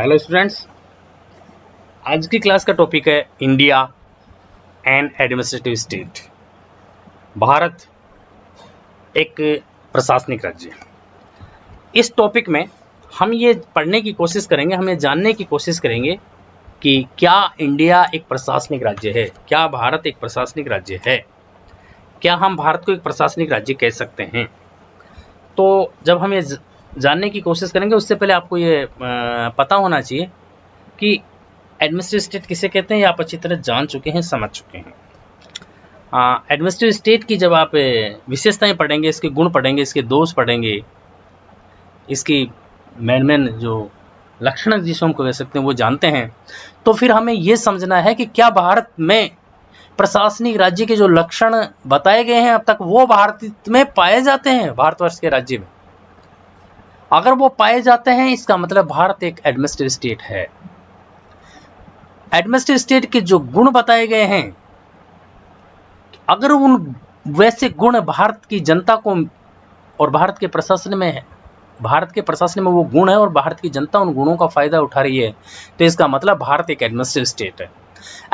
Hello students, आज की class का टॉपिक है India and administrative state. Bharat एक प्रशासनिक राज्य। इस टॉपिक में हम ये पढ़ने की कोशिश करेंगे, हम ये जानने की कोशिश करेंगे कि क्या इंडिया एक प्रशासनिक राज्य है, क्या भारत एक प्रशासनिक राज्य है, क्या हम भारत को एक प्रशासनिक राज्य कह सकते हैं। तो जब हम ये जानने की कोशिश करेंगे उससे पहले आपको ये पता होना चाहिए कि एडमिनिस्ट्रेटिव स्टेट किसे कहते हैं, ये आप अच्छी तरह जान चुके हैं, समझ चुके हैं। एडमिनिस्ट्रेटिव स्टेट की जब आप विशेषताएं पढ़ेंगे, इसके गुण पढ़ेंगे, इसके दोष पढ़ेंगे, इसकी मेन जो लक्षण जिसको हम कह सकते हैं वो जानते हैं, तो फिर हमें ये समझना है कि क्या भारत में प्रशासनिक राज्य के जो लक्षण बताए गए हैं अब तक वो भारत में पाए जाते हैं, भारतवर्ष के राज्य में। अगर वो पाए जाते हैं इसका मतलब भारत एक एडमिनिस्ट्रेटिव स्टेट है। एडमिनिस्ट्रेटिव स्टेट के जो गुण बताए गए हैं, अगर उन वैसे गुण भारत की जनता को और भारत के प्रशासन में वो गुण है और भारत की जनता उन गुणों का फायदा उठा रही है, तो इसका मतलब भारत एक एडमिनिस्ट्रेटिव स्टेट है।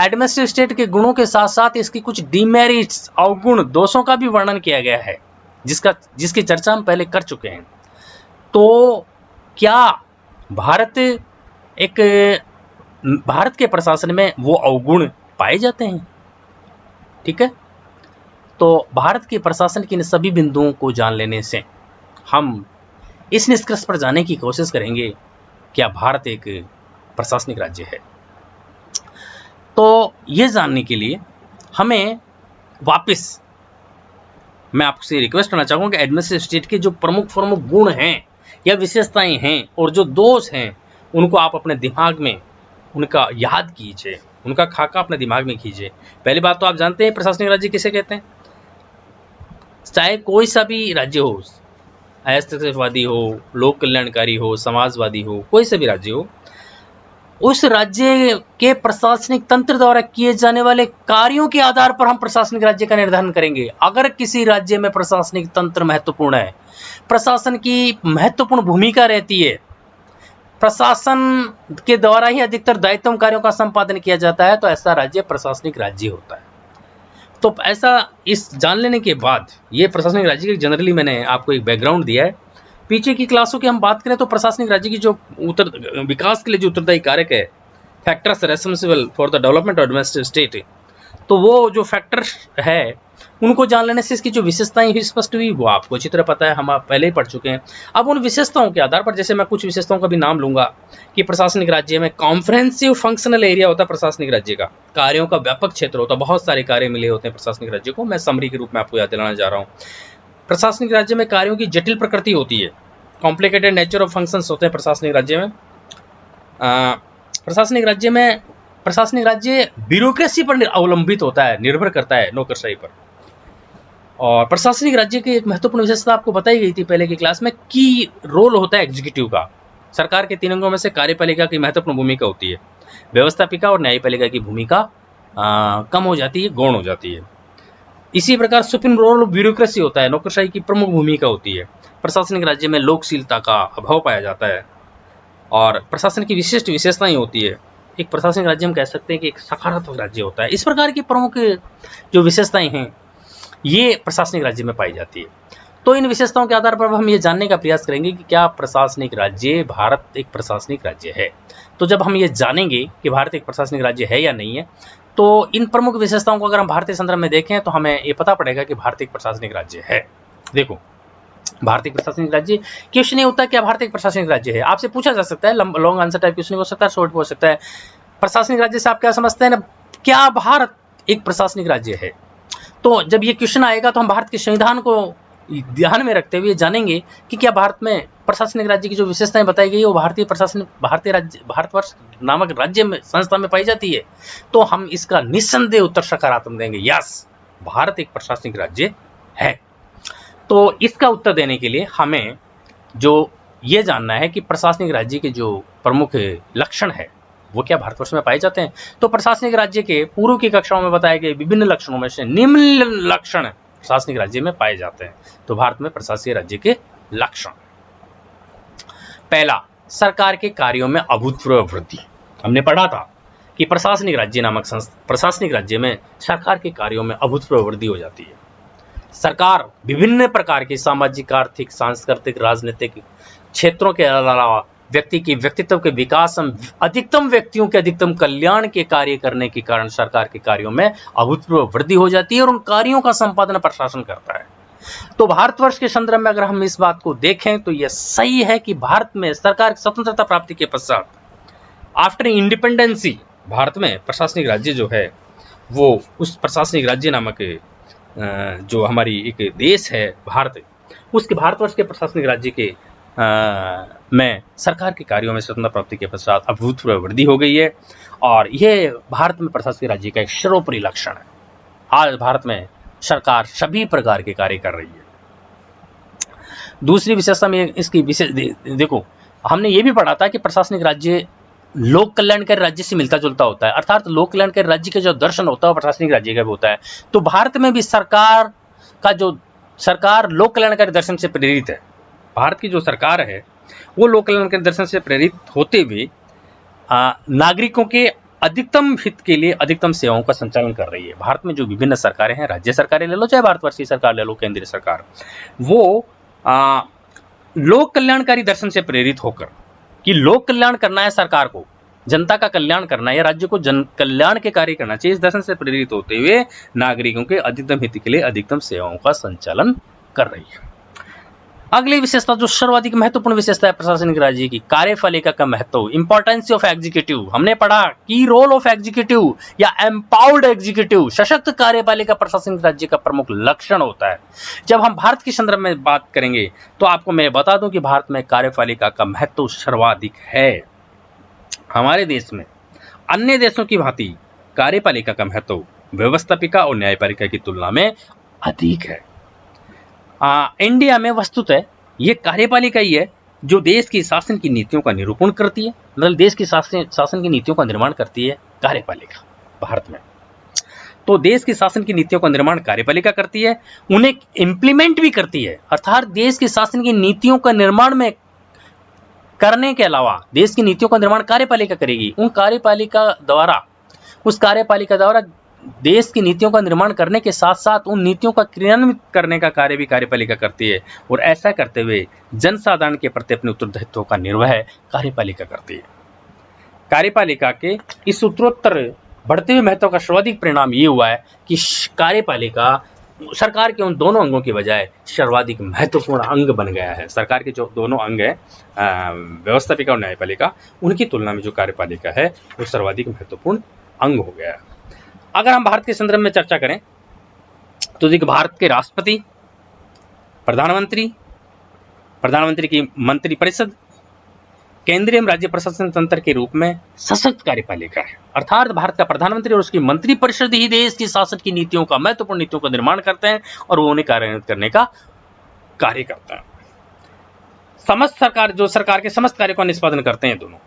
एडमिनिस्ट्रेटिव स्टेट के गुणों के साथ साथ इसकी कुछ डिमेरिट्स, अवगुण, दोषों का भी वर्णन किया गया है, जिसकी चर्चा हम पहले कर चुके हैं। तो क्या भारत के प्रशासन में वो अवगुण पाए जाते हैं? ठीक है, तो भारत के प्रशासन के इन सभी बिंदुओं को जान लेने से हम इस निष्कर्ष पर जाने की कोशिश करेंगे क्या भारत एक प्रशासनिक राज्य है। तो ये जानने के लिए हमें वापस मैं आपसे रिक्वेस्ट करना चाहूँगा कि एडमिनिस्ट्रेटिव स्टेट के जो प्रमुख गुण हैं या विशेषताएं हैं और जो दोष हैं उनको आप अपने दिमाग में उनका याद कीजिए, उनका खाका अपने दिमाग में कीजिए। पहली बात तो आप जानते हैं प्रशासनिक राज्य किसे कहते हैं। चाहे कोई सा भी राज्य हो, अस्तित्ववादी हो, लोक कल्याणकारी हो, समाजवादी हो, कोई सा भी राज्य हो, उस राज्य के प्रशासनिक तंत्र द्वारा किए जाने वाले कार्यों के आधार पर हम प्रशासनिक राज्य का निर्धारण करेंगे। अगर किसी राज्य में प्रशासनिक तंत्र महत्वपूर्ण है, प्रशासन की महत्वपूर्ण भूमिका रहती है, प्रशासन के द्वारा ही अधिकतर दायित्व कार्यों का संपादन किया जाता है, तो ऐसा राज्य प्रशासनिक राज्य होता है। तो ऐसा इस जान लेने के बाद ये प्रशासनिक राज्य की जनरली मैंने आपको एक बैकग्राउंड दिया है। पीछे की क्लासों की हम बात करें तो प्रशासनिक राज्य की जो विकास के लिए जो उत्तरदायी कारक है, factors responsible for the development of administrative state, तो वो जो फैक्टर है उनको जान लेने से इसकी जो विशेषताएं हुई स्पष्ट हुई वो आपको अच्छी तरह पता है, हम आप पहले ही पढ़ चुके हैं। अब उन विशेषताओं के आधार पर, जैसे मैं कुछ विशेषताओं का भी नाम लूंगा कि प्रशासनिक राज्य में कॉम्प्रिहेंसिव फंक्शनल एरिया होता है, प्रशासनिक राज्य का कार्यों का व्यापक क्षेत्र होता है, बहुत सारे कार्य मिले होते हैं प्रशासनिक राज्य को। मैं समरी के रूप में आपको याद दिलाना चाह रहा हूँ। प्रशासनिक राज्य में कार्यों की जटिल प्रकृति होती है, कॉम्प्लिकेटेड नेचर ऑफ फंक्शंस होते हैं प्रशासनिक राज्य में। प्रशासनिक राज्य ब्यूरोक्रेसी पर अवलंबित होता है, निर्भर करता है नौकरशाही पर। और प्रशासनिक राज्य की एक महत्वपूर्ण विशेषता आपको बताई गई थी पहले की क्लास में, की रोल होता है एग्जीक्यूटिव का। सरकार के 3 अंगों में से कार्यपालिका की महत्वपूर्ण भूमिका होती है, व्यवस्थापिका और न्यायपालिका की भूमिका कम हो जाती है, गौण हो जाती है। इसी प्रकार सुप्रीम रोल ब्यूरोक्रेसी होता है, नौकरशाही की प्रमुख भूमिका होती है। प्रशासनिक राज्य में लोकशीलता का अभाव पाया जाता है और प्रशासन की विशिष्ट विशेषताएं होती है। एक प्रशासनिक राज्य हम कह सकते हैं कि एक सकारात्मक राज्य होता है। इस प्रकार की प्रमुख जो विशेषताएं हैं ये प्रशासनिक राज्य में पाई जाती है। तो इन विशेषताओं के आधार पर हम ये जानने का प्रयास करेंगे कि क्या प्रशासनिक राज्य भारत एक प्रशासनिक राज्य है। तो जब हम ये जानेंगे कि भारत एक प्रशासनिक राज्य है या नहीं है, तो इन प्रमुख विशेषताओं को अगर हम भारतीय संदर्भ में देखें तो हमें ये पता पड़ेगा कि भारत एक प्रशासनिक राज्य है। देखो, भारतीय प्रशासनिक राज्य क्वेश्चन ये होता है क्या भारत एक प्रशासनिक राज्य है। आपसे पूछा जा सकता है, लॉन्ग आंसर टाइप क्वेश्चन हो सकता है, शॉर्ट हो सकता है। प्रशासनिक राज्य से आप क्या समझते हैं ना, क्या भारत एक प्रशासनिक राज्य है। तो जब ये क्वेश्चन आएगा तो हम भारत के संविधान को ध्यान में रखते हुए जानेंगे कि क्या भारत में प्रशासनिक राज्य की जो विशेषताएं बताई गई है वो भारतवर्ष नामक राज्य में, संस्था में पाई जाती है। तो हम इसका निस्संदेह उत्तर सकारात्मक देंगे, यस भारत एक प्रशासनिक राज्य है। तो इसका उत्तर देने के लिए हमें जो ये जानना है कि प्रशासनिक राज्य के जो प्रमुख लक्षण है वो क्या भारतवर्ष में पाए जाते हैं। तो प्रशासनिक राज्य के पूर्व की कक्षाओं में बताए गए विभिन्न लक्षणों में से निम्न लक्षण प्रशासनिक राज्य में पाए जाते हैं। तो भारत में प्रशासनिक राज्य के लक्षण, पहला, सरकार के कार्यों में अभूतपूर्व वृद्धि। हमने पढ़ा था कि प्रशासनिक राज्य नामक प्रशासनिक राज्य में सरकार के कार्यों में अभूतपूर्व वृद्धि हो जाती है। सरकार विभिन्न प्रकार के सामाजिक, आर्थिक, सांस्कृतिक, राजनीतिक क्षेत्रों के अलावा व्यक्ति की व्यक्तित्व के विकास, अधिकतम व्यक्तियों के अधिकतम कल्याण के कार्य करने के कारण सरकार के कार्यों में अभूतपूर्व वृद्धि हो जाती है और उन कार्यों का संपादन प्रशासन करता है। तो भारतवर्ष के संदर्भ में अगर हम इस बात को देखें तो यह सही है कि भारत में सरकार की स्वतंत्रता प्राप्ति के पश्चात, आफ्टर इंडिपेंडेंसी, भारत में प्रशासनिक राज्य जो है वो उस प्रशासनिक राज्य नामक जो हमारी एक देश है भारत, उसके भारतवर्ष के प्रशासनिक राज्य के में सरकार के कार्यों में स्वतंत्रता प्राप्ति के पश्चात अभूतपूर्व वृद्धि हो गई है और यह भारत में प्रशासनिक राज्य का एक सर्वोपरि लक्षण है। आज भारत में सरकार सभी प्रकार के कार्य कर रही है। दूसरी विशेषता में इसकी विशेष देखो, हमने ये भी पढ़ा था कि प्रशासनिक राज्य लोक कल्याणकारी राज्य से मिलता जुलता होता है, अर्थात लोक कल्याणकारी राज्य के जो दर्शन होता है वो प्रशासनिक राज्य का भी होता है। तो भारत में भी सरकार लोक कल्याणकारी दर्शन से प्रेरित है। भारत की जो सरकार है वो लोक कल्याणकारी दर्शन से प्रेरित होते हुए नागरिकों के अधिकतम हित के लिए अधिकतम सेवाओं का संचालन कर रही है। भारत में जो विभिन्न सरकारें हैं, राज्य सरकारें ले लो चाहे भारतवर्ष की सरकार ले लो, केंद्रीय सरकार, वो लोक कल्याणकारी दर्शन से प्रेरित होकर कि लोक कल्याण करना है, सरकार को जनता का कल्याण करना है या राज्य को जन कल्याण के कार्य करना चाहिए, इस दर्शन से प्रेरित होते हुए नागरिकों के अधिकतम हित के लिए अधिकतम सेवाओं का संचालन कर रही है। अगली विशेषता जो सर्वाधिक महत्वपूर्ण विशेषता है प्रशासनिक राज्य की, कार्यपालिका का महत्व, इंपॉर्टेंस ऑफ एग्जीक्यूटिव। हमने पढ़ा की रोल ऑफ एग्जीक्यूटिव या एम्पावर्ड एग्जीक्यूटिव, सशक्त कार्यपालिका प्रशासनिक राज्य का प्रमुख लक्षण होता है। जब हम भारत के संदर्भ में बात करेंगे तो आपको मैं बता दूं कि भारत में कार्यपालिका का महत्व सर्वाधिक है। हमारे देश में अन्य देशों की भांति कार्यपालिका का महत्व व्यवस्थापिका और न्यायपालिका की तुलना में अधिक है। इंडिया में वस्तुतः ये कार्यपालिका ही है जो देश की शासन की नीतियों का निरूपण करती है, मतलब देश की शासन की नीतियों का निर्माण करती है कार्यपालिका भारत में। तो देश की शासन की नीतियों का निर्माण कार्यपालिका करती है, उन्हें इम्प्लीमेंट भी करती है, अर्थात देश की शासन की नीतियों का निर्माण में करने के अलावा देश की नीतियों का निर्माण कार्यपालिका करेगी। उस कार्यपालिका द्वारा देश की नीतियों का निर्माण करने के साथ साथ उन नीतियों का क्रियान्वित करने का कार्य भी कार्यपालिका करती है और ऐसा करते हुए जनसाधारण के प्रति अपने उत्तरदायित्वों का निर्वह कार्यपालिका करती है। कार्यपालिका के इस उत्तरोत्तर बढ़ते हुए महत्व का सर्वाधिक परिणाम ये हुआ है कि कार्यपालिका सरकार के उन दोनों अंगों की बजाय सर्वाधिक महत्वपूर्ण अंग बन गया है। सरकार के जो दोनों अंग हैं, व्यवस्थापिका और न्यायपालिका, उनकी तुलना में जो कार्यपालिका है वो सर्वाधिक महत्वपूर्ण अंग हो गया है। अगर हम भारत के संदर्भ में चर्चा करें तो देखिए, भारत के राष्ट्रपति, प्रधानमंत्री की मंत्रिपरिषद केंद्रीय एवं राज्य प्रशासन तंत्र के रूप में सशक्त कार्यपालिका है, अर्थात भारत का प्रधानमंत्री और उसकी मंत्रिपरिषद ही देश की शासन की नीतियों का, महत्वपूर्ण नीतियों का निर्माण करते हैं और वो उन्हें कार्यान्वित करने का कार्य करता है। सरकार के समस्त कार्यों का निष्पादन करते हैं दोनों।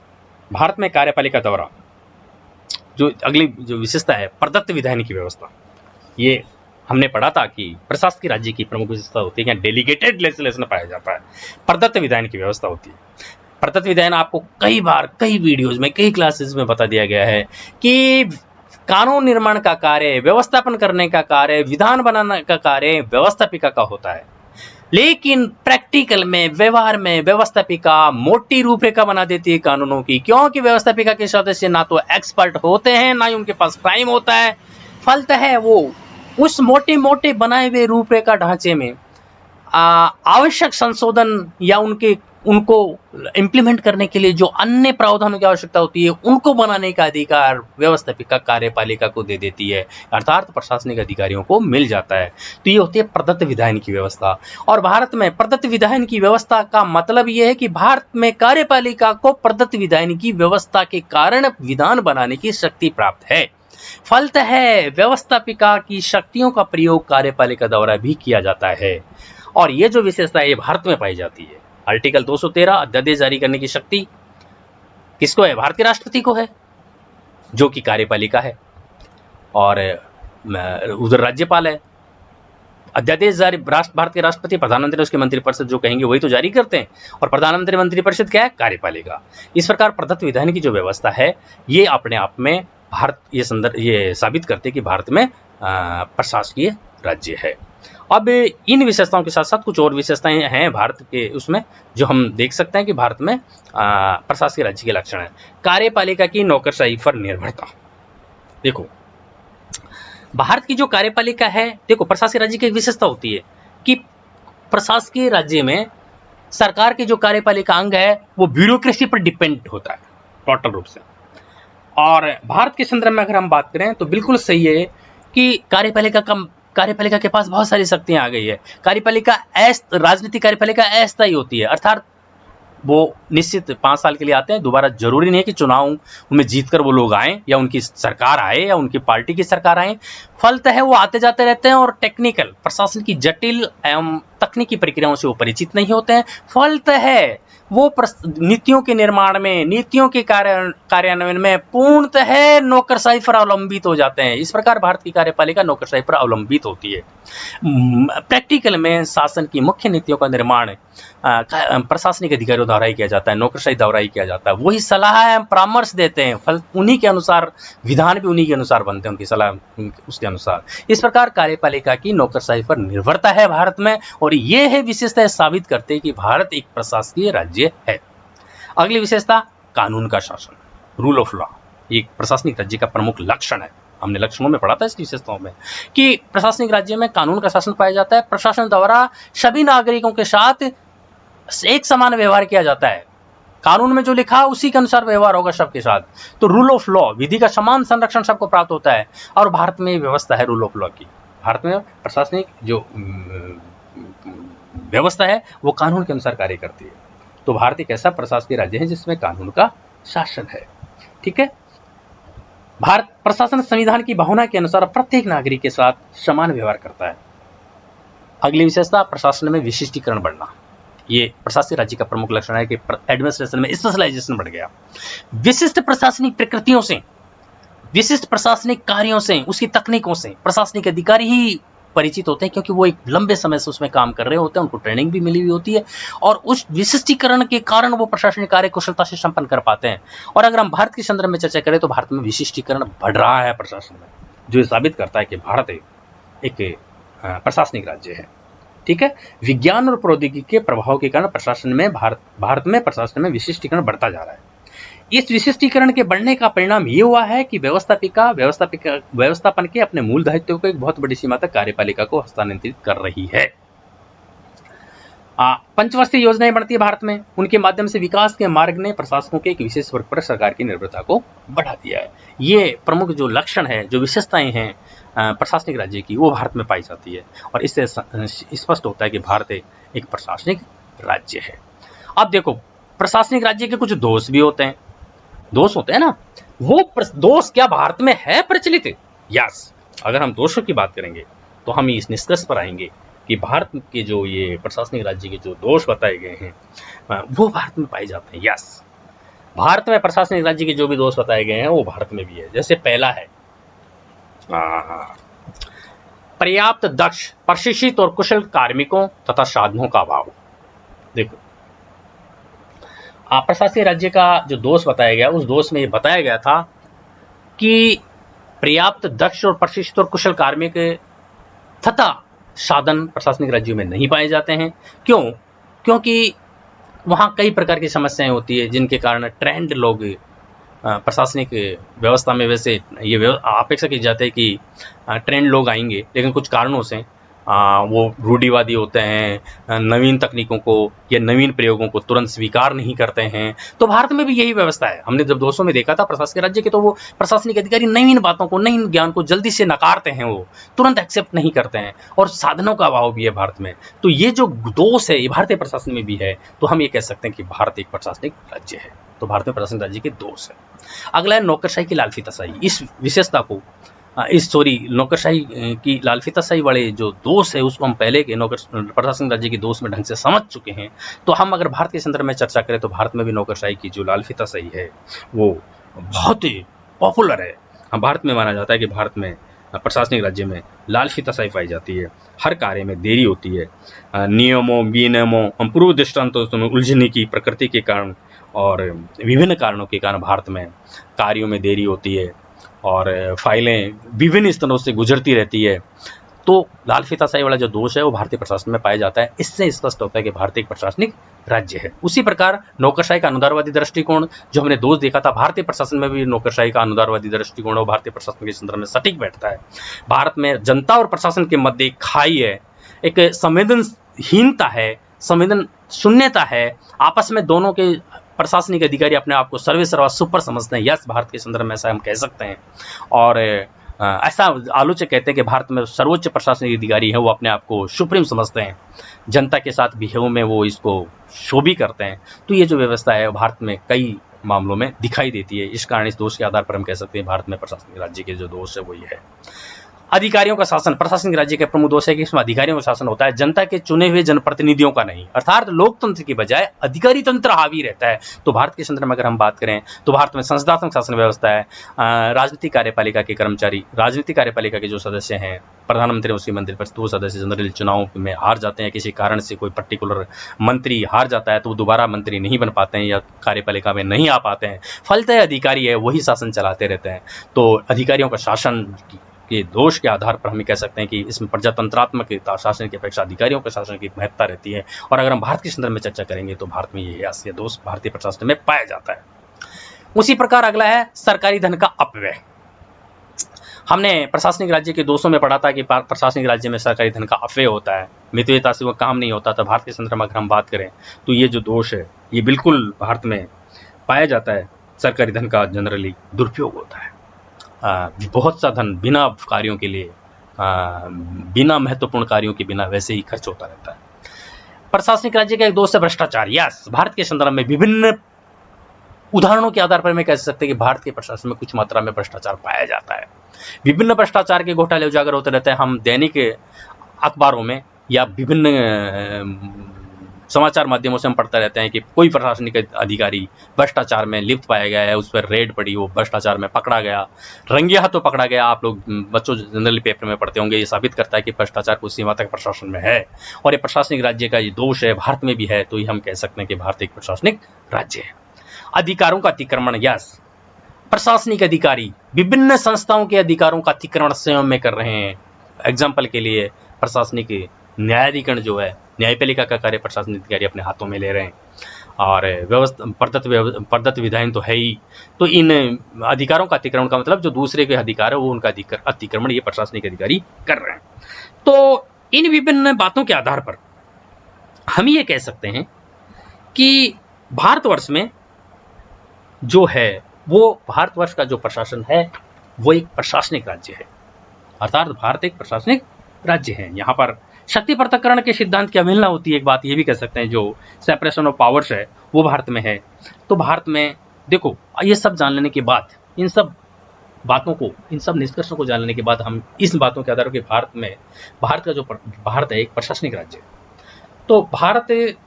भारत में कार्यपालिका द्वारा जो अगली जो विशेषता है प्रदत्त विधान की व्यवस्था, ये हमने पढ़ा था कि प्रशासनिक राज्य की प्रमुख विशेषता होती है, डेलीगेटेड लेजिस्लेशन पाया जाता है, प्रदत्त विधान की व्यवस्था होती है। प्रदत्त विधान आपको कई बार, कई वीडियोज में, कई क्लासेस में बता दिया गया है कि कानून निर्माण का कार्य, व्यवस्थापन करने का कार्य, विधान बनाने का कार्य व्यवस्थापिका का होता है, लेकिन प्रैक्टिकल में, व्यवहार में व्यवस्थापिका मोटी रूपरेखा बना देती है कानूनों की, क्योंकि व्यवस्थापिका के सदस्य ना तो एक्सपर्ट होते हैं, ना ही उनके पास टाइम होता है। फलतः वो उस मोटे बनाए हुए रूपरेखा ढांचे में आवश्यक संशोधन या उनको इंप्लीमेंट करने के लिए जो अन्य प्रावधानों की आवश्यकता होती है उनको बनाने का अधिकार व्यवस्थापिका कार्यपालिका को दे देती है, अर्थात प्रशासनिक अधिकारियों को मिल जाता है। तो ये होती है प्रदत्त विधान की व्यवस्था। और भारत में प्रदत्त विधान की व्यवस्था का मतलब ये है कि भारत में कार्यपालिका को प्रदत्त विधान की व्यवस्था के कारण विधान बनाने की शक्ति प्राप्त है। फलतः व्यवस्थापिका की शक्तियों का प्रयोग कार्यपालिका द्वारा भी किया जाता है और ये जो विशेषता है ये भारत में पाई जाती है। आर्टिकल 213 अध्यादेश जारी करने की शक्ति किसको है? भारतीय राष्ट्रपति को है, जो कि कार्यपालिका है, और उधर राज्यपाल है। अध्यादेश जारी भारत के राष्ट्रपति, प्रधानमंत्री, उसके मंत्रिपरिषद जो कहेंगे वही तो जारी करते हैं। और प्रधानमंत्री, मंत्रिपरिषद क्या है? कार्यपालिका। इस प्रकार प्रदत्त विधान की जो व्यवस्था है ये अपने आप में भारत ये साबित करते हैं कि भारत में प्रशासकीय राज्य है। अब इन विशेषताओं के साथ साथ कुछ और विशेषताएं हैं भारत के उसमें जो हम देख सकते हैं कि भारत में प्रशासकीय राज्य के लक्षण है। कार्यपालिका की नौकरशाही पर निर्भरता। देखो भारत की जो कार्यपालिका है, देखो प्रशासकीय राज्य की एक विशेषता होती है कि प्रशासकीय राज्य में सरकार के जो कार्यपालिका अंग है वो ब्यूरोक्रेसी पर डिपेंड होता है टोटल रूप से। और भारत के संदर्भ में अगर हम बात करें तो बिल्कुल सही है कि कार्यपालिका के पास बहुत सारी शक्तियां आ गई है। राजनीतिक कार्यपालिका अस्थायी होती है, अर्थात वो निश्चित 5 साल के लिए आते हैं, दोबारा जरूरी नहीं है कि चुनाव में जीतकर वो लोग आए या उनकी सरकार आए या उनकी पार्टी की सरकार आए। फलतः है वो आते जाते रहते हैं और टेक्निकल प्रशासन की जटिल एवं तकनीकी प्रक्रियाओं से वो परिचित नहीं होते हैं। फलतः है वो नीतियों के निर्माण में, नीतियों के कार्यान्वयन में पूर्णतः नौकरशाही पर अवलंबित हो जाते हैं। इस प्रकार भारत की कार्यपालिका नौकरशाही पर अवलंबित होती है। प्रैक्टिकल में शासन की मुख्य नीतियों का निर्माण प्रशासनिक अधिकारियों द्वारा ही किया जाता है, नौकरशाही द्वारा ही किया जाता है। वही सलाह एवं परामर्श देते हैं, फल उन्हीं के अनुसार विधान भी उन्हीं के अनुसार बनते हैं, उनकी सलाह उसके अनुसार। इस प्रकार कार्यपालिका की नौकरशाही पर निर्भरता है भारत में, और ये है विशेषता साबित करते हैं कि भारत एक प्रशासकीय राज्य है। अगली विशेषता कानून का शासन, रूल ऑफ लॉ। एक प्रशासनिक राज्य का प्रमुख लक्षण है, हमने लक्षणों में पढ़ा था इसकी विशेषताओं में, कि प्रशासनिक राज्य में कानून का शासन पाया जाता है। प्रशासन द्वारा सभी नागरिकों के साथ एक समान व्यवहार किया जाता है। कानून में जो लिखा उसी के अनुसार व्यवहार होगा सबके साथ। तो रूल ऑफ लॉ, विधि का समान संरक्षण सबको प्राप्त होता है। और भारत में व्यवस्था है रूल ऑफ लॉ की। भारत में प्रशासनिक जो व्यवस्था है वो कानून के अनुसार कार्य करती है। तो भारत एक ऐसा प्रशासकीय राज्य है जिसमें कानून का शासन है। ठीक है। भारत प्रशासन संविधान की भावना के अनुसार प्रत्येक नागरिक के साथ समान व्यवहार करता है। अगली विशेषता प्रशासन में विशिष्टीकरण बढ़ना। ये प्रशासकीय राज्य का प्रमुख लक्षण है कि एडमिनिस्ट्रेशन में स्पेशलाइजेशन बढ़ गया। विशिष्ट प्रशासनिक प्रकृतियों से, विशिष्ट प्रशासनिक कार्यों से, उसकी तकनीकों से प्रशासनिक अधिकारी ही परिचित होते हैं, क्योंकि वो एक लंबे समय से उसमें काम कर रहे होते हैं, उनको ट्रेनिंग भी मिली हुई होती है, और उस विशिष्टीकरण के कारण वो प्रशासनिक कार्य कुशलता से संपन्न कर पाते हैं। और अगर हम भारत के संदर्भ में चर्चा करें तो भारत में विशिष्टीकरण बढ़ रहा है प्रशासन में, जो ये साबित करता है कि भारत एक प्रशासनिक राज्य है। ठीक है। विज्ञान और प्रौद्योगिकी के प्रभाव के कारण प्रशासन में भारत में प्रशासन में विशिष्टीकरण बढ़ता जा रहा है। इस विशिष्टीकरण के बढ़ने का परिणाम ये हुआ है कि व्यवस्थापन के अपने मूल दायित्वों को एक बहुत बड़ी सीमा तक कार्यपालिका को हस्तांतरित कर रही है। पंचवर्षीय योजनाएं बढ़ती है भारत में, उनके माध्यम से विकास के मार्ग ने प्रशासकों के एक विशेष वर्ग पर सरकार की निर्भरता को बढ़ा दिया है। ये प्रमुख जो लक्षण है, जो विशेषताएं हैं प्रशासनिक राज्य की, वो भारत में पाई जाती है, और इससे स्पष्ट होता है कि भारत एक प्रशासनिक राज्य है। अब देखो प्रशासनिक राज्य के कुछ दोष भी होते हैं, दोष होते हैं ना, वो दोष क्या भारत में है प्रचलित? यस। अगर हम दोषों की बात करेंगे तो हम इस निष्कर्ष पर आएंगे कि भारत के जो ये प्रशासनिक राज्य के जो दोष बताए गए हैं वो भारत में पाए जाते हैं। यस, भारत में प्रशासनिक राज्य के जो भी दोष बताए गए हैं वो भारत में भी है। जैसे पहला है पर्याप्त दक्ष, प्रशिक्षित और कुशल कार्मिकों तथा साधनों का अभाव। देखो प्रशासनिक राज्य का जो दोष बताया गया, उस दोष में ये बताया गया था कि पर्याप्त दक्ष और प्रशिक्षित और कुशल कार्मिक तथा साधन प्रशासनिक राज्यों में नहीं पाए जाते हैं। क्यों? क्योंकि वहाँ कई प्रकार की समस्याएं होती है जिनके कारण ट्रेंड लोग प्रशासनिक व्यवस्था में, वैसे ये अपेक्षा की जाती है कि ट्रेंड लोग आएंगे, लेकिन कुछ कारणों से वो रूढ़िवादी होते हैं, नवीन तकनीकों को या नवीन प्रयोगों को तुरंत स्वीकार नहीं करते हैं। तो भारत में भी यही व्यवस्था है। हमने जब दोषों में देखा था प्रशासनिक राज्य के, तो वो प्रशासनिक अधिकारी नवीन बातों को, नवीन ज्ञान को जल्दी से नकारते हैं, वो तुरंत एक्सेप्ट नहीं करते हैं, और साधनों का अभाव भी है भारत में। तो ये जो दोष है ये भारतीय प्रशासन में भी है। तो हम ये कह सकते हैं कि भारत एक प्रशासनिक राज्य है। तो भारत में प्रशासनिक राज्य के दोष है। अगला है नौकरशाही की लालफीताशाही। इस विशेषता को नौकरशाही की लालफीताशाही वाले जो दोष है उसको हम पहले के प्रशासनिक राज्य के दोष में ढंग से समझ चुके हैं। तो हम अगर भारत के संदर्भ में चर्चा करें तो भारत में भी नौकरशाही की जो लालफीताशाही है वो बहुत ही पॉपुलर है। भारत में माना जाता है कि भारत में प्रशासनिक राज्य में लाल फीताशाही पाई जाती है। हर कार्य में देरी होती है। नियमों विनियमों पूर्व दृष्टांतों में उलझने की प्रकृति के कारण और विभिन्न कारणों के कारण भारत में कार्यों में देरी होती है और फाइलें विभिन्न स्तरों से गुजरती रहती है। तो लाल फीताशाही वाला जो दोष है वो भारतीय प्रशासन में पाया जाता है। इससे स्पष्ट होता है कि भारत एक प्रशासनिक राज्य है। उसी प्रकार नौकरशाही का अनुदारवादी दृष्टिकोण जो हमने दोष देखा था, भारतीय प्रशासन में भी नौकरशाही का अनुदारवादी दृष्टिकोण और भारतीय प्रशासन के संदर्भ में सटीक बैठता है। भारत में जनता और प्रशासन के मध्य एक खाई है, एक संवेदनहीनता है, संवेदन शून्यता है। आपस में दोनों के प्रशासनिक अधिकारी अपने आप को सर्वे सर्वा सुपर समझते हैं। यस, भारत के संदर्भ में ऐसा हम कह सकते हैं। और ऐसा आलोचक कहते हैं कि भारत में सर्वोच्च प्रशासनिक अधिकारी है वो अपने आप को सुप्रीम समझते हैं, जनता के साथ बिहेव में वो इसको शो भी करते हैं। तो ये जो व्यवस्था है भारत में कई मामलों में दिखाई देती है। इस कारण इस दोष के आधार पर हम कह सकते हैं भारत में प्रशासनिक राज्य के जो दोष है वो ये है। अधिकारियों का शासन प्रशासनिक राज्य के प्रमुख दोष है कि इसमें अधिकारियों का शासन होता है, जनता के चुने हुए जनप्रतिनिधियों का नहीं, अर्थात लोकतंत्र की बजाय अधिकारी तंत्र हावी रहता है। तो भारत के संदर्भ में अगर हम बात करें तो भारत में संसदात्मक शासन व्यवस्था है। राजनीतिक कार्यपालिका के कर्मचारी, राजनीतिक कार्यपालिका के जो सदस्य हैं, प्रधानमंत्री उसके मंत्रिपरिषद, वो सदस्य जनरल चुनाव में हार जाते हैं। किसी कारण से कोई पर्टिकुलर मंत्री हार जाता है तो वो दोबारा मंत्री नहीं बन पाते हैं या कार्यपालिका में नहीं आ पाते हैं। फलतः अधिकारी है वही शासन चलाते रहते हैं। तो अधिकारियों का शासन के दोष के आधार पर हम कह सकते हैं कि इसमें प्रजातंत्रात्मक शासन की अपेक्षा अधिकारियों के शासन की महत्ता रहती है। और अगर हम भारत के संदर्भ में चर्चा करेंगे तो भारत में ये दोष भारतीय प्रशासन में पाया जाता है। उसी प्रकार अगला है सरकारी धन का अपव्यय। हमने प्रशासनिक राज्य के दोषों में पढ़ा था कि प्रशासनिक राज्य में सरकारी धन का अपव्यय होता है, मितव्ययता से वो काम नहीं होता था। भारत के संदर्भ में अगर हम बात करें तो ये जो दोष है ये बिल्कुल भारत में पाया जाता है। सरकारी धन का जनरली दुरुपयोग होता है। बहुत सा धन बिना कार्यों के लिए, बिना महत्वपूर्ण कार्यों के बिना वैसे ही खर्च होता रहता है। प्रशासनिक राज्य का एक दोष है भ्रष्टाचार। यस, भारत के संदर्भ में विभिन्न उदाहरणों के आधार पर मैं कह सकते हैं कि भारत के प्रशासन में कुछ मात्रा में भ्रष्टाचार पाया जाता है। विभिन्न भ्रष्टाचार के घोटाले उजागर होते रहते हैं। हम दैनिक अखबारों में या विभिन्न समाचार माध्यमों से हम पढ़ते रहते हैं कि कोई प्रशासनिक अधिकारी भ्रष्टाचार में लिप्त पाया गया है, उस पर रेड पड़ी, वो भ्रष्टाचार में पकड़ा गया, रंगे हाथों पकड़ा गया। आप लोग बच्चों जनरली पेपर में पढ़ते होंगे। ये साबित करता है कि भ्रष्टाचार कुछ सीमा तक प्रशासन में है और ये प्रशासनिक राज्य का ये दोष है, भारत में भी है। तो ये हम कह सकते हैं कि भारत एक प्रशासनिक राज्य है। अधिकारों का अतिक्रमण। यस, प्रशासनिक अधिकारी विभिन्न संस्थाओं के अधिकारों का अतिक्रमण स्वयं में कर रहे हैं। एग्जाम्पल के लिए प्रशासनिक न्यायाधिकरण जो है, न्यायपालिका का कार्य प्रशासनिक अधिकारी अपने हाथों में ले रहे हैं और प्रदत्त विधायन तो है ही। तो इन अधिकारों का अतिक्रमण का मतलब जो दूसरे के अधिकार है वो उनका अतिक्रमण ये प्रशासनिक अधिकारी कर रहे हैं। तो इन विभिन्न बातों के आधार पर हम ये कह सकते हैं कि भारतवर्ष में जो है वो भारतवर्ष का जो प्रशासन है वो एक प्रशासनिक राज्य है, अर्थात भारत एक प्रशासनिक राज्य है। यहाँ पर शक्ति पृथक्करण के सिद्धांत की अवहेलना होती है। एक बात ये भी कह सकते हैं जो सेपरेशन ऑफ पावर्स है वो भारत में है। तो भारत में देखो, ये सब जान लेने के बाद, इन सब बातों को, इन सब निष्कर्षों को जान लेने के बाद हम इस बातों के आधार पर भारत का जो भारत है एक प्रशासनिक राज्य है। तो भारत,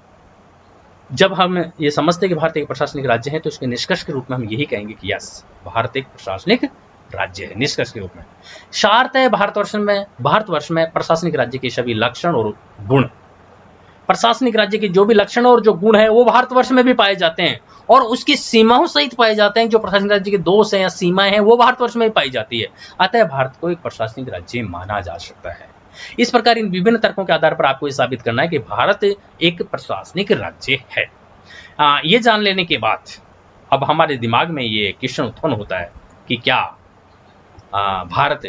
जब हम ये समझते हैं कि भारत एक प्रशासनिक राज्य है तो इसके निष्कर्ष के रूप में हम यही कहेंगे कि यस, भारत एक प्रशासनिक राज्य है। निष्कर्ष के रूप में सार्थ है भारतवर्ष में प्रशासनिक राज्य के सभी लक्षण और गुण, प्रशासनिक राज्य के जो भी लक्षण और जो गुण है वो भारतवर्ष में भी पाए जाते हैं और उसकी सीमाओं सहित पाए जाते हैं। जो प्रशासनिक राज्य के दोष हैं या सीमाएं हैं वो भारतवर्ष में भी पाई जाती है। अतः भारत को एक प्रशासनिक राज्य माना जा सकता है। इस प्रकार इन विभिन्न तर्कों के आधार पर आपको ये साबित करना है कि भारत एक प्रशासनिक राज्य है। ये जान लेने के बाद अब हमारे दिमाग में ये क्वेश्चन उत्पन्न होता है कि क्या भारत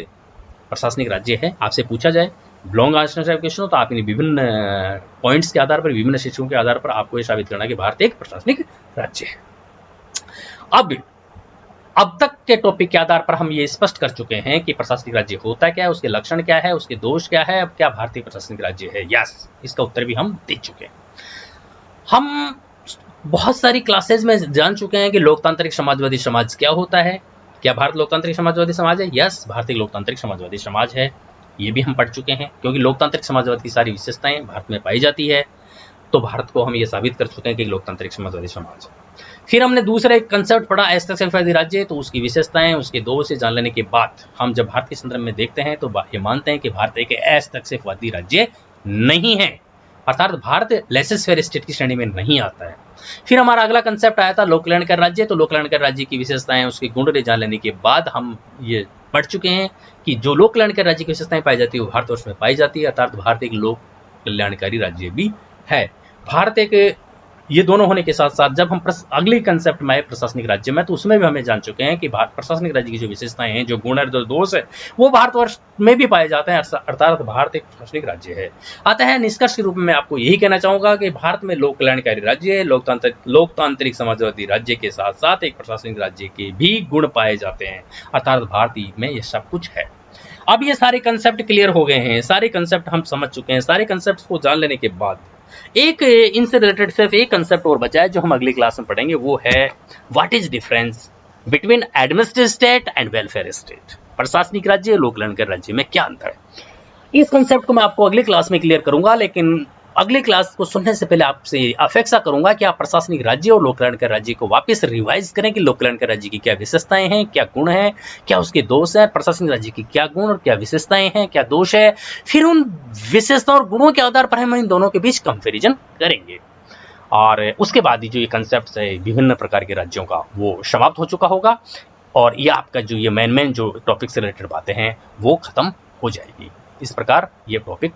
प्रशासनिक राज्य है। आपसे पूछा जाए लॉन्ग आंसर टाइप क्वेश्चन हो तो आप इन विभिन्न पॉइंट्स के आधार पर, विभिन्न शीर्षकों के आधार पर आपको ये साबित करना है कि भारत एक प्रशासनिक राज्य है। अब तक के टॉपिक के आधार पर हम ये स्पष्ट कर चुके हैं कि प्रशासनिक राज्य होता क्या है, उसके लक्षण क्या है, उसके दोष क्या है। अब क्या भारतीय प्रशासनिक राज्य है? यस, इसका उत्तर भी हम दे चुके हैं। हम बहुत सारी क्लासेज में जान चुके हैं कि लोकतांत्रिक समाजवादी समाज क्या होता है। क्या भारत लोकतांत्रिक समाजवादी समाज है? यस, भारतीय लोकतांत्रिक समाजवादी समाज है। ये भी हम पढ़ चुके हैं क्योंकि लोकतांत्रिक समाजवाद की सारी विशेषताएं भारत में पाई जाती है। तो भारत को हम ये साबित कर चुके हैं कि लोकतांत्रिक समाजवादी समाज है। फिर हमने दूसरा एक कंसेप्ट पढ़ा अस्तक्षेपवादी राज्य, तो उसकी विशेषताएं, उसके दोष से जान लेने के बाद हम जब भारत के संदर्भ में देखते हैं तो ये मानते हैं कि भारत एक हस्तक्षेपवादी राज्य नहीं है, अर्थात भारत लेसेस फेयर स्टेट की श्रेणी में नहीं आता है। फिर हमारा अगला कंसेप्ट आया था लोक कल्याणकारी राज्य, तो लोक कल्याणकारी राज्य की विशेषताएं, उसके गुण जान लेने के बाद हम ये पढ़ चुके हैं कि जो लोक कल्याणकारी राज्य की विशेषताएं पाई जाती है वो भारतवर्ष में पाई जाती है, अर्थात भारत एक लोक कल्याणकारी राज्य भी है। भारत एक ये दोनों होने के साथ साथ जब हम अगले कंसेप्ट में आए प्रशासनिक राज्य में, तो उसमें भी हमें जान चुके हैं कि भारत प्रशासनिक राज्य की जो विशेषताएं हैं, जो गुण है, जो दोष है, वो भारतवर्ष में भी पाए जाते हैं, अर्थात भारत एक प्रशासनिक राज्य है। अतः निष्कर्ष के रूप में मैं आपको यही कहना चाहूंगा कि भारत में लोक कल्याणकारी राज्य है, लोकतांत्रिक समाजवादी राज्य के साथ साथ एक प्रशासनिक राज्य के भी गुण पाए जाते हैं, अर्थात भारत में ये सब कुछ है। अब ये सारे कंसेप्ट क्लियर हो गए हैं, सारे कंसेप्ट हम समझ चुके हैं। सारे कंसेप्ट को जान लेने के बाद एक इनसे रिलेटेड सिर्फ एक कंसेप्ट और बचा है जो हम अगली क्लास में पढ़ेंगे, वो है what is difference between administrative state and welfare state. प्रशासनिक राज्य और लोक कल्याणकारी राज्य में क्या अंतर है, इस कंसेप्ट को मैं आपको अगली क्लास में क्लियर करूंगा। लेकिन अगली क्लास को सुनने से पहले आपसे अपेक्षा करूंगा कि आप प्रशासनिक राज्य और लोक कल्याणकारी राज्य को वापस रिवाइज करें कि लोक कल्याणकारी राज्य की क्या विशेषताएं हैं, क्या गुण हैं, क्या उसके दोष हैं, प्रशासनिक राज्य की क्या गुण और क्या विशेषताएं हैं, क्या दोष है। फिर उन विशेषताओं और गुणों के आधार पर हम इन दोनों के बीच कंपेरिजन करेंगे, और उसके बाद ही जो ये कंसेप्ट है विभिन्न प्रकार के राज्यों का वो समाप्त हो चुका होगा, और ये आपका जो ये मेन जो टॉपिक से रिलेटेड बातें हैं वो खत्म हो जाएगी। इस प्रकार ये टॉपिक